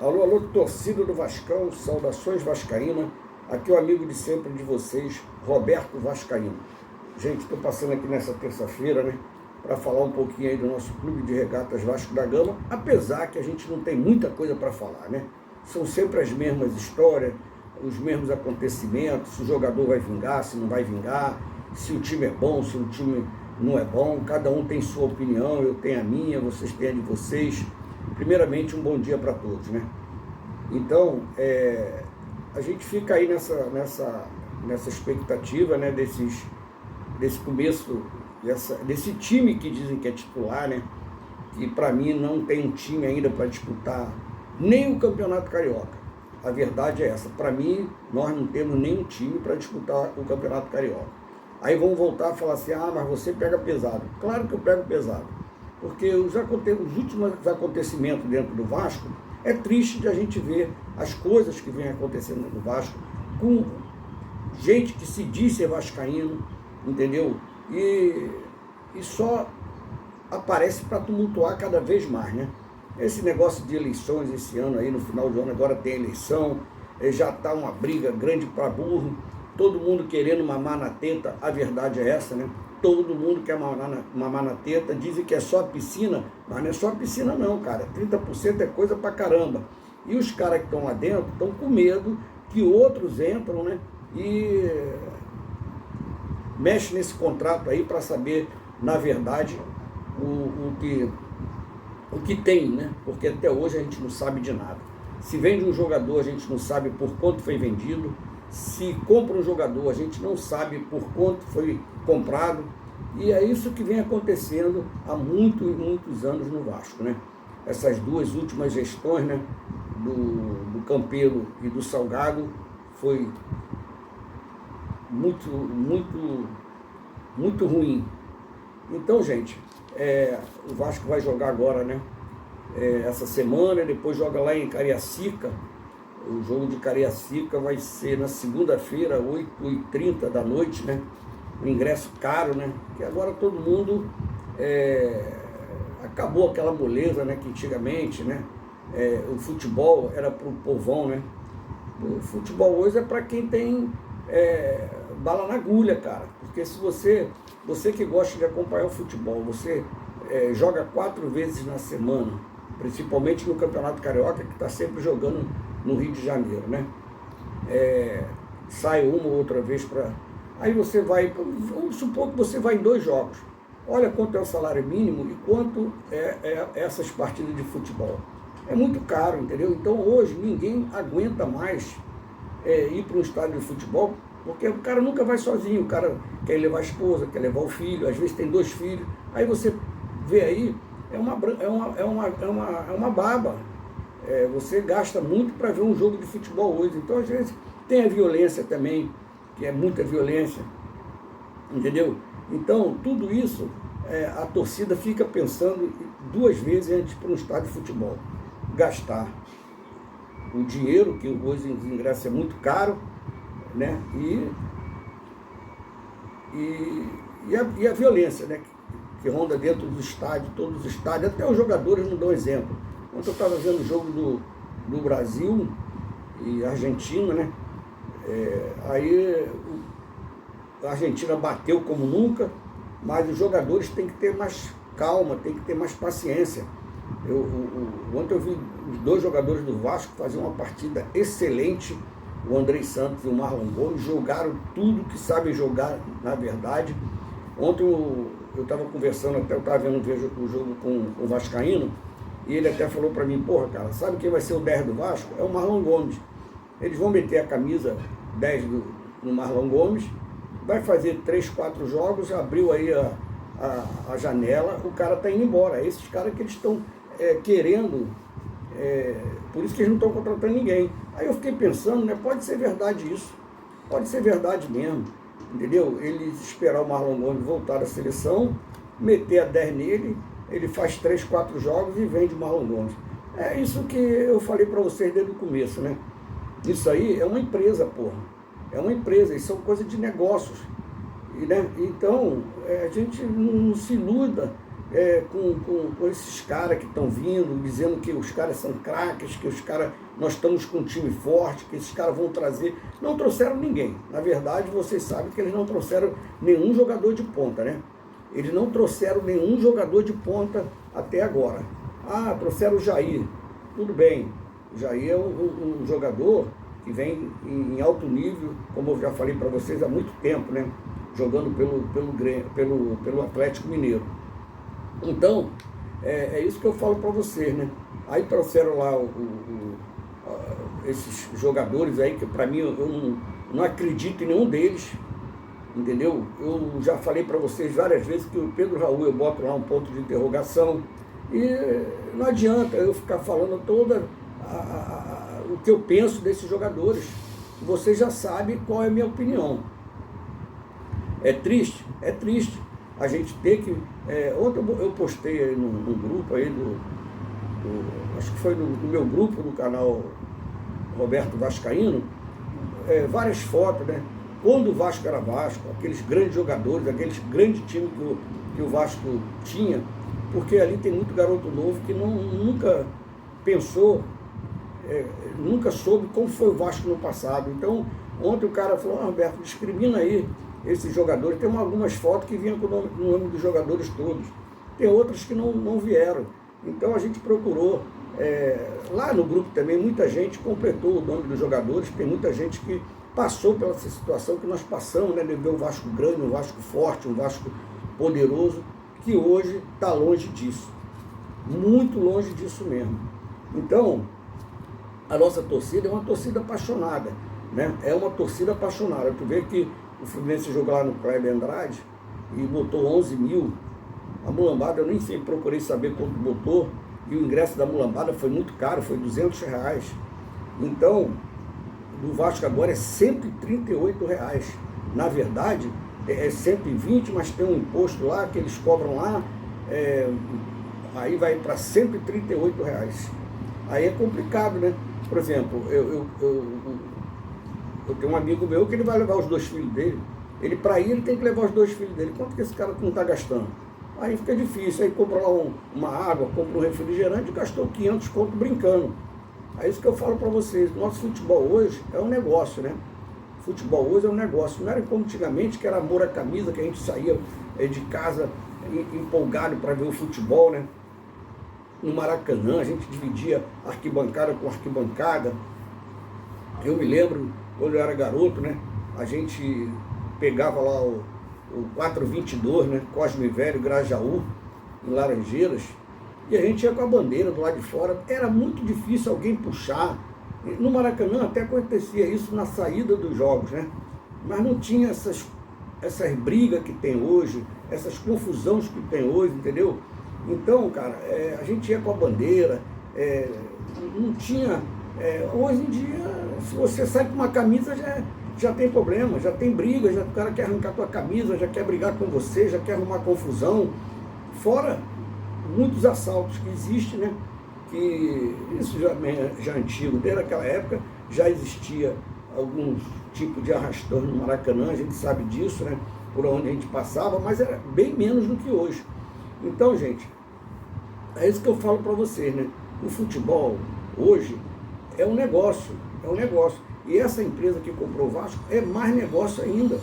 Alô, alô, torcida do Vascão, saudações vascaína. Aqui é o amigo de sempre de vocês, Roberto Vascaíno. Gente, estou passando aqui nessa terça-feira, né, para falar um pouquinho aí do nosso clube de regatas Vasco da Gama, apesar que a gente não tem muita coisa para falar, né? São sempre as mesmas histórias, os mesmos acontecimentos, se o jogador vai vingar, se não vai vingar, se o time é bom, se o time não é bom, cada um tem sua opinião, eu tenho a minha, vocês têm a de vocês. Primeiramente, um bom dia para todos, né? Então, a gente fica aí nessa expectativa, né, desse começo, desse time que dizem que é titular, né? Que para mim não tem um time ainda para disputar nem o Campeonato Carioca. A verdade é essa. Para mim, nós não temos nenhum time para disputar o Campeonato Carioca. Aí vão voltar a falar assim, mas você pega pesado. Claro que eu pego pesado. Porque os últimos acontecimentos dentro do Vasco, é triste de a gente ver as coisas que vêm acontecendo no Vasco, com gente que se diz ser vascaíno, entendeu? E só aparece para tumultuar cada vez mais, né? Esse negócio de eleições esse ano aí, no final do ano, agora tem eleição, já está uma briga grande para burro, todo mundo querendo mamar na teta, a verdade é essa, né? Todo mundo quer mamar na teta, dizem que é só piscina, mas não é só piscina não, cara, 30% é coisa pra caramba. E os caras que estão lá dentro estão com medo que outros entram, né, e mexem nesse contrato aí para saber, na verdade, o que tem, né, porque até hoje a gente não sabe de nada. Se vende um jogador, a gente não sabe por quanto foi vendido. Se compra um jogador, a gente não sabe por quanto foi comprado. E é isso que vem acontecendo há muitos anos no Vasco, né? Essas duas últimas gestões, né, do Campelo e do Salgado, foi muito ruim. Então, gente, o Vasco vai jogar agora, né? Essa semana, depois joga lá em Cariacica. O jogo de Cariacica vai ser na segunda-feira, 8h30 da noite, né? O ingresso caro, né? Que agora todo mundo acabou aquela moleza, né? Que antigamente, né? O futebol era para o povão, né? O futebol hoje é para quem tem bala na agulha, cara. Porque se você que gosta de acompanhar o futebol, você joga 4 vezes na semana, principalmente no Campeonato Carioca, que está sempre jogando no Rio de Janeiro, né? Sai uma ou outra vez para... Aí você vai, vamos supor que você vai em 2 jogos. Olha quanto é o salário mínimo e quanto é essas partidas de futebol. É muito caro, entendeu? Então hoje ninguém aguenta mais ir para um estádio de futebol, porque o cara nunca vai sozinho, o cara quer levar a esposa, quer levar o filho, às vezes tem 2 filhos. Aí você vê aí, é uma baba. Você gasta muito para ver um jogo de futebol hoje. Então, às vezes, tem a violência também, que é muita violência, entendeu? Então, tudo isso, a torcida fica pensando 2 vezes antes de ir para um estádio de futebol. Gastar o dinheiro, que hoje o ingresso é muito caro, né? E a violência, né? Que ronda dentro do estádio, todos os estádios, até os jogadores não dão exemplo. Ontem eu estava vendo o jogo do Brasil e Argentina, né? Aí a Argentina bateu como nunca, mas os jogadores têm que ter mais calma, têm que ter mais paciência. Ontem eu vi os 2 jogadores do Vasco fazer uma partida excelente, o Andrei Santos e o Marlon Gomes, jogaram tudo que sabem jogar, na verdade. Ontem eu estava conversando, até eu estava vendo o jogo com o Vascaíno, e ele até falou para mim, porra, cara, sabe quem vai ser o 10 do Vasco? É o Marlon Gomes. Eles vão meter a camisa 10 no Marlon Gomes, vai fazer 3, 4 jogos, abriu aí a janela, o cara está indo embora. Esses caras que eles estão querendo, por isso que eles não estão contratando ninguém. Aí eu fiquei pensando, né, pode ser verdade isso, pode ser verdade mesmo, entendeu? Eles esperar o Marlon Gomes voltar da seleção, meter a 10 nele, ele faz 3, 4 jogos e vende o Marlon Gomes. É isso que eu falei para vocês desde o começo, né? Isso aí é uma empresa, porra. É uma empresa, isso são coisas de negócios. Né? Então, a gente não se iluda com esses caras que estão vindo, dizendo que os caras são craques, que os caras, nós estamos com um time forte, que esses caras vão trazer. Não trouxeram ninguém. Na verdade, vocês sabem que eles não trouxeram nenhum jogador de ponta, né? Eles não trouxeram nenhum jogador de ponta até agora. Ah, trouxeram o Jair. Tudo bem. O Jair é um jogador que vem em alto nível, como eu já falei para vocês há muito tempo, né? Jogando pelo Atlético Mineiro. Então, é isso que eu falo para vocês, né? Aí trouxeram lá esses jogadores aí, que para mim eu não acredito em nenhum deles, entendeu? Eu já falei para vocês várias vezes que o Pedro Raul eu boto lá um ponto de interrogação, e não adianta eu ficar falando o que eu penso desses jogadores. Vocês já sabem qual é a minha opinião. É triste? É triste. A gente tem que... ontem eu postei aí no grupo aí acho que foi no meu grupo, no canal Roberto Vascaíno, várias fotos, né? Quando o Vasco era Vasco, aqueles grandes jogadores, aqueles grandes times que o Vasco tinha, porque ali tem muito garoto novo que nunca pensou, nunca soube como foi o Vasco no passado. Então, ontem o cara falou: Roberto, discrimina aí esses jogadores. Tem algumas fotos que vinham com o nome dos jogadores todos, tem outras que não vieram. Então a gente procurou, lá no grupo também, muita gente completou o nome dos jogadores, tem muita gente que passou pela situação que nós passamos, né, de ver um Vasco grande, um Vasco forte, um Vasco poderoso, que hoje está longe disso, muito longe disso mesmo. Então, a nossa torcida é uma torcida apaixonada, né? É uma torcida apaixonada. Tu vê que o Fluminense jogou lá no Kleber Andrade e botou 11 mil. A mulambada, eu nem sei, procurei saber quanto botou, e o ingresso da mulambada foi muito caro, foi R$200. Então, do Vasco agora é R$138. Na verdade, é 120, mas tem um imposto lá que eles cobram lá, aí vai para R$138. Aí é complicado, né? Por exemplo, eu tenho um amigo meu que ele vai levar os 2 filhos dele. Para ir, ele tem que levar os 2 filhos dele. Quanto que esse cara não está gastando? Aí fica difícil. Aí compra lá uma água, compra um refrigerante e gastou 500 conto brincando. É isso que eu falo para vocês. Nosso futebol hoje é um negócio, né? Futebol hoje é um negócio. Não era como antigamente, que era amor à camisa, que a gente saía de casa empolgado para ver o futebol, né? No Maracanã, a gente dividia arquibancada com arquibancada. Eu me lembro, quando eu era garoto, né? A gente pegava lá o 422, né? Cosme Velho, Grajaú, em Laranjeiras, e a gente ia com a bandeira do lado de fora. Era muito difícil alguém puxar. No Maracanã até acontecia isso na saída dos jogos, né? Mas não tinha essas brigas que tem hoje, essas confusões que tem hoje, entendeu? Então, cara, a gente ia com a bandeira, não tinha... hoje em dia, se você sai com uma camisa, já tem problema, já tem briga, o cara quer arrancar tua camisa, já quer brigar com você, já quer arrumar confusão. Fora muitos assaltos que existem, né? Que isso já é antigo, desde aquela época já existia alguns tipos de arrastão no Maracanã, a gente sabe disso, né? Por onde a gente passava, mas era bem menos do que hoje. Então, gente, é isso que eu falo para vocês, né? O futebol hoje é um negócio, E essa empresa que comprou o Vasco é mais negócio ainda,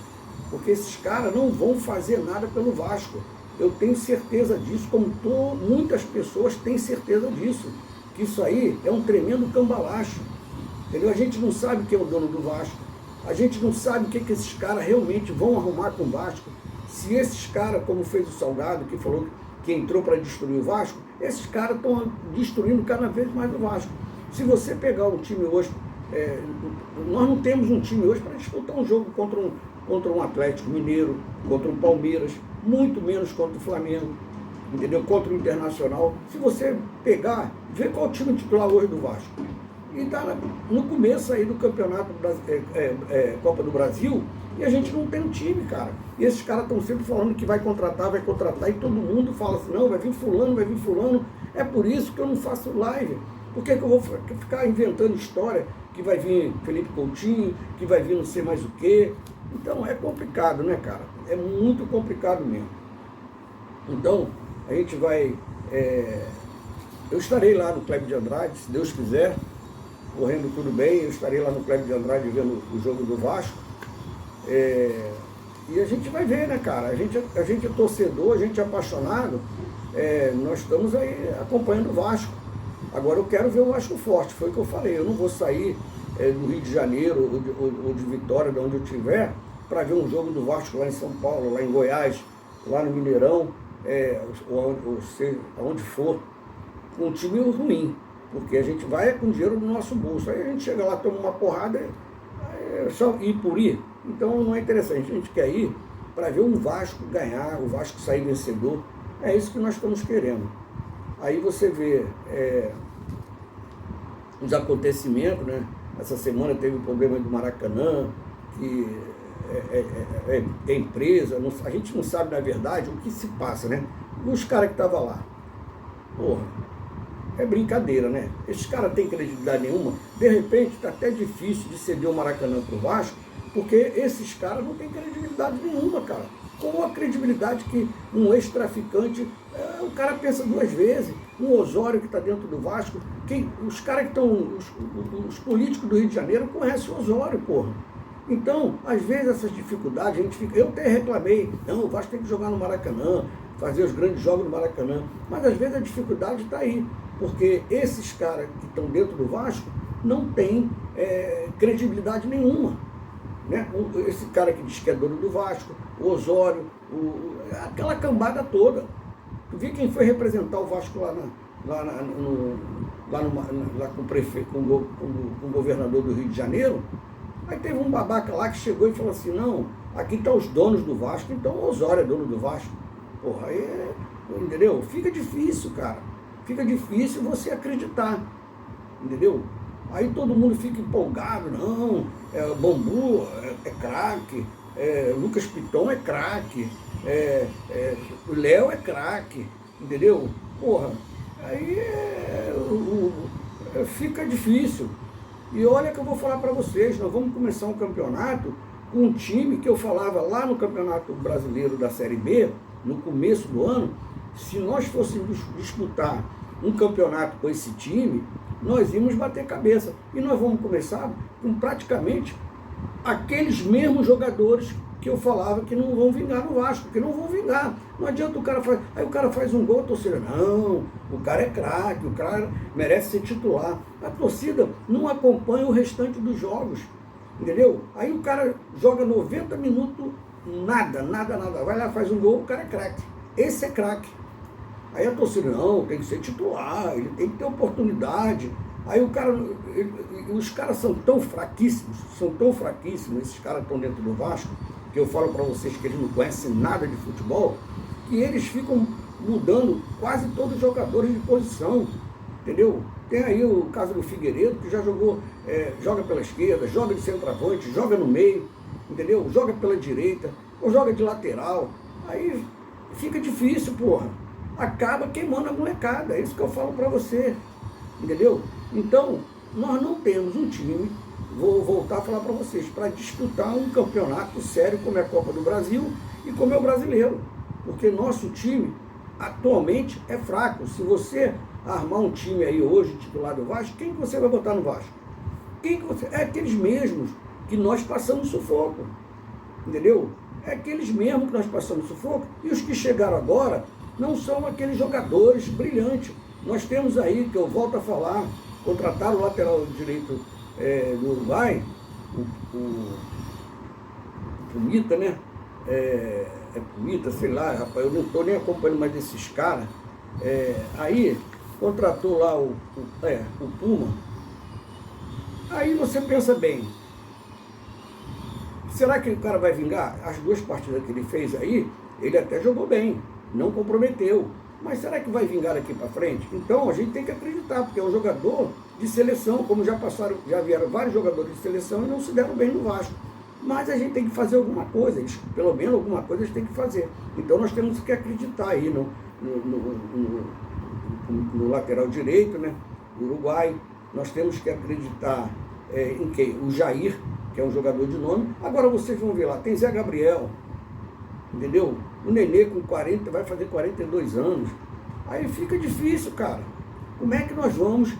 porque esses caras não vão fazer nada pelo Vasco. Eu tenho certeza disso, como muitas pessoas têm certeza disso, que isso aí é um tremendo cambalacho, entendeu? A gente não sabe quem é o dono do Vasco, a gente não sabe o que esses caras realmente vão arrumar com o Vasco. Se esses caras, como fez o Salgado, que falou que entrou para destruir o Vasco, esses caras estão destruindo cada vez mais o Vasco. Se você pegar um time hoje, nós não temos um time hoje para disputar um jogo contra um Atlético Mineiro, contra um Palmeiras, muito menos contra o Flamengo, entendeu? Contra o Internacional. Se você pegar, vê qual é o time titular hoje do Vasco. E está no começo aí do campeonato Copa do Brasil, e a gente não tem um time, cara. E esses caras estão sempre falando que vai contratar, e todo mundo fala assim: não, vai vir fulano. É por isso que eu não faço live. Por que eu vou ficar inventando história que vai vir Felipe Coutinho, que vai vir não sei mais o quê? Então é complicado, né, cara? É muito complicado mesmo. Então, A gente vai... eu estarei lá no Cléber de Andrade, se Deus quiser, correndo tudo bem, eu estarei lá no Cléber de Andrade vendo o jogo do Vasco. E a gente vai ver, né, cara? A gente é torcedor, a gente é apaixonado, nós estamos aí acompanhando o Vasco. Agora eu quero ver o Vasco forte, foi o que eu falei, eu não vou sair do Rio de Janeiro ou de Vitória, de onde eu estiver, para ver um jogo do Vasco lá em São Paulo, lá em Goiás, lá no Mineirão, ou seja, aonde for, com um time ruim, porque a gente vai com dinheiro no nosso bolso, aí a gente chega lá, toma uma porrada, só ir por ir. Então não é interessante, a gente quer ir para ver um Vasco ganhar, o Vasco sair vencedor, é isso que nós estamos querendo. Aí você vê os acontecimentos, né? Essa semana teve o problema do Maracanã, que é empresa, a gente não sabe na verdade o que se passa, né? Os caras que estavam lá, porra, é brincadeira, né? Esses caras têm credibilidade nenhuma, de repente está até difícil de ceder o Maracanã pro Vasco, porque esses caras não têm credibilidade nenhuma, cara. Qual a credibilidade que um ex-traficante, o cara pensa duas vezes, um Osório que está dentro do Vasco, os caras que estão, os políticos do Rio de Janeiro conhecem o Osório, porra. Então, às vezes essas dificuldades, a gente fica, eu até reclamei, não, o Vasco tem que jogar no Maracanã, fazer os grandes jogos no Maracanã, mas às vezes a dificuldade está aí, porque esses caras que estão dentro do Vasco não têm credibilidade nenhuma. Né? Esse cara que diz que é dono do Vasco, o Osório, aquela cambada toda. Tu viu quem foi representar o Vasco lá com o prefeito, com o governador do Rio de Janeiro? Aí teve um babaca lá que chegou e falou assim, não, aqui estão os donos do Vasco, então o Osório é dono do Vasco. Porra, aí, entendeu? Fica difícil, cara. Fica difícil você acreditar, entendeu? Aí todo mundo fica empolgado, não, Bambu é craque, Lucas Piton é craque, o Léo é craque, entendeu? Porra, aí fica difícil. E olha que eu vou falar para vocês, nós vamos começar um campeonato com um time que eu falava lá no Campeonato Brasileiro da Série B, no começo do ano, se nós fôssemos disputar um campeonato com esse time, nós íamos bater cabeça. E nós vamos começar com praticamente aqueles mesmos jogadores que eu falava que não vão vingar no Vasco, que não vão vingar. Não adianta o cara aí o cara faz um gol, a torcida, não, o cara é craque, o cara merece ser titular. A torcida não acompanha o restante dos jogos, entendeu? Aí o cara joga 90 minutos, nada. Vai lá, faz um gol, o cara é craque. Esse é craque. Aí a torcida, não, tem que ser titular, ele tem que ter oportunidade. Aí os caras são tão fraquíssimos, esses caras que estão dentro do Vasco, que eu falo para vocês que eles não conhecem nada de futebol, que eles ficam mudando quase todos os jogadores de posição, entendeu? Tem aí o caso do Figueiredo, que já jogou, joga pela esquerda, joga de centroavante, joga no meio, entendeu? Joga pela direita, ou joga de lateral. Aí fica difícil, porra. Acaba queimando a molecada, é isso que eu falo para você, entendeu? Então, nós não temos um time, vou voltar a falar para vocês, para disputar um campeonato sério como é a Copa do Brasil e como é o brasileiro, porque nosso time atualmente é fraco. Se você armar um time aí hoje titular do Vasco, quem que você vai botar no Vasco? É aqueles mesmos que nós passamos sufoco, entendeu? É aqueles mesmos que nós passamos sufoco, e os que chegaram agora não são aqueles jogadores brilhantes. Nós temos aí, que eu volto a falar, contrataram o lateral direito do Uruguai, o Pumita, né? Pumita, sei lá, rapaz, eu não estou nem acompanhando mais desses caras. Aí contratou lá o Puma. Aí você pensa bem, será que o cara vai vingar? As duas partidas que ele fez aí, ele até jogou bem, não comprometeu. Mas será que vai vingar aqui para frente? Então a gente tem que acreditar, porque é um jogador de seleção, como já vieram vários jogadores de seleção e não se deram bem no Vasco. Mas a gente tem que fazer alguma coisa, pelo menos alguma coisa a gente tem que fazer. Então nós temos que acreditar aí no lateral direito, né? Do Uruguai. Nós temos que acreditar em quem? O Jair, que é um jogador de nome. Agora vocês vão ver lá, tem Zé Gabriel, entendeu? O Nenê com 40, vai fazer 42 anos. Aí fica difícil, cara. Como é que nós vamos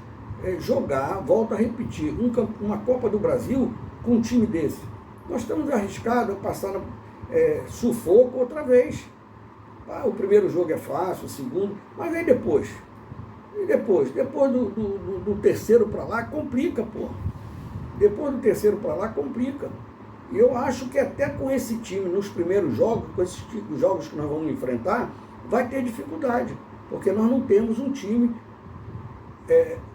jogar, volto a repetir, uma Copa do Brasil com um time desse? Nós estamos arriscados a passar sufoco outra vez. Ah, o primeiro jogo é fácil, o segundo, mas aí depois? E depois do terceiro para lá, complica, pô. Depois do terceiro para lá, complica. E eu acho que até com esse time, nos primeiros jogos, com esses jogos que nós vamos enfrentar, vai ter dificuldade, porque nós não temos um time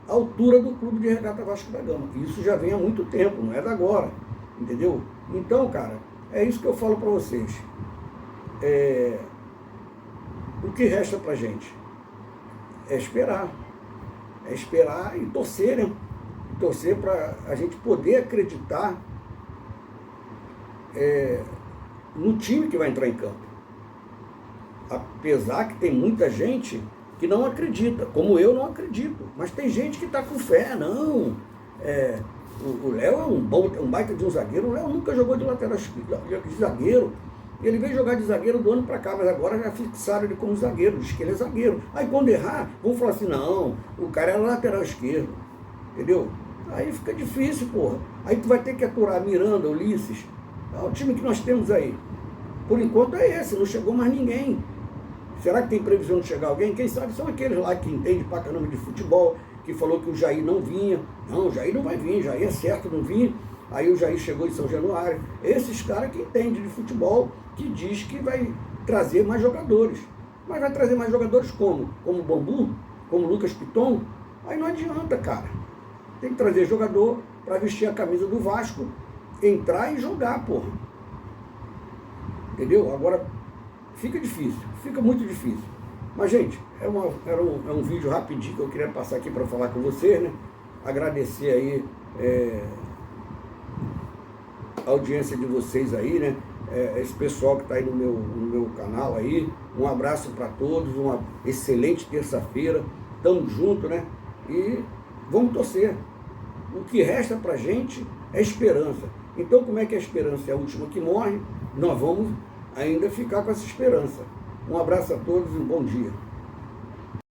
à altura do Clube de Regata Vasco da Gama. Isso já vem há muito tempo, não é da agora, entendeu? Então, cara, é isso que eu falo para vocês. O que resta pra gente? É esperar e torcer, né? Torcer para a gente poder acreditar no time que vai entrar em campo. Apesar que tem muita gente que não acredita, como eu não acredito, mas tem gente que está com fé, não. O Léo é um baita de um zagueiro. O Léo nunca jogou de lateral de zagueiro. Ele veio jogar de zagueiro do ano para cá, mas agora já fixaram ele como zagueiro, diz que ele é zagueiro. Aí quando errar, vão falar assim, não, o cara é lateral esquerdo, entendeu? Aí fica difícil, porra. Aí tu vai ter que aturar Miranda, Ulisses. É o time que nós temos aí. Por enquanto é esse, não chegou mais ninguém. Será que tem previsão de chegar alguém? Quem sabe são aqueles lá que entendem pra caramba de futebol, que falou que o Jair não vinha. Não, o Jair não vai vir, Jair é certo não vir. Aí o Jair chegou em São Januário. Esses caras que entendem de futebol, que diz que vai trazer mais jogadores. Mas vai trazer mais jogadores como? Como o Bambu? Como o Lucas Piton? Aí não adianta, cara. Tem que trazer jogador para vestir a camisa do Vasco, entrar e jogar, porra. Entendeu? Agora fica difícil, fica muito difícil. Mas, gente, é um vídeo rapidinho que eu queria passar aqui para falar com vocês, né? Agradecer aí a audiência de vocês aí, né? Esse pessoal que está aí no meu canal aí. Um abraço para todos, uma excelente terça-feira. Tamo junto, né? E vamos torcer. O que resta pra gente é esperança. Então, como é que a esperança é a última que morre? Nós vamos ainda ficar com essa esperança. Um abraço a todos e um bom dia.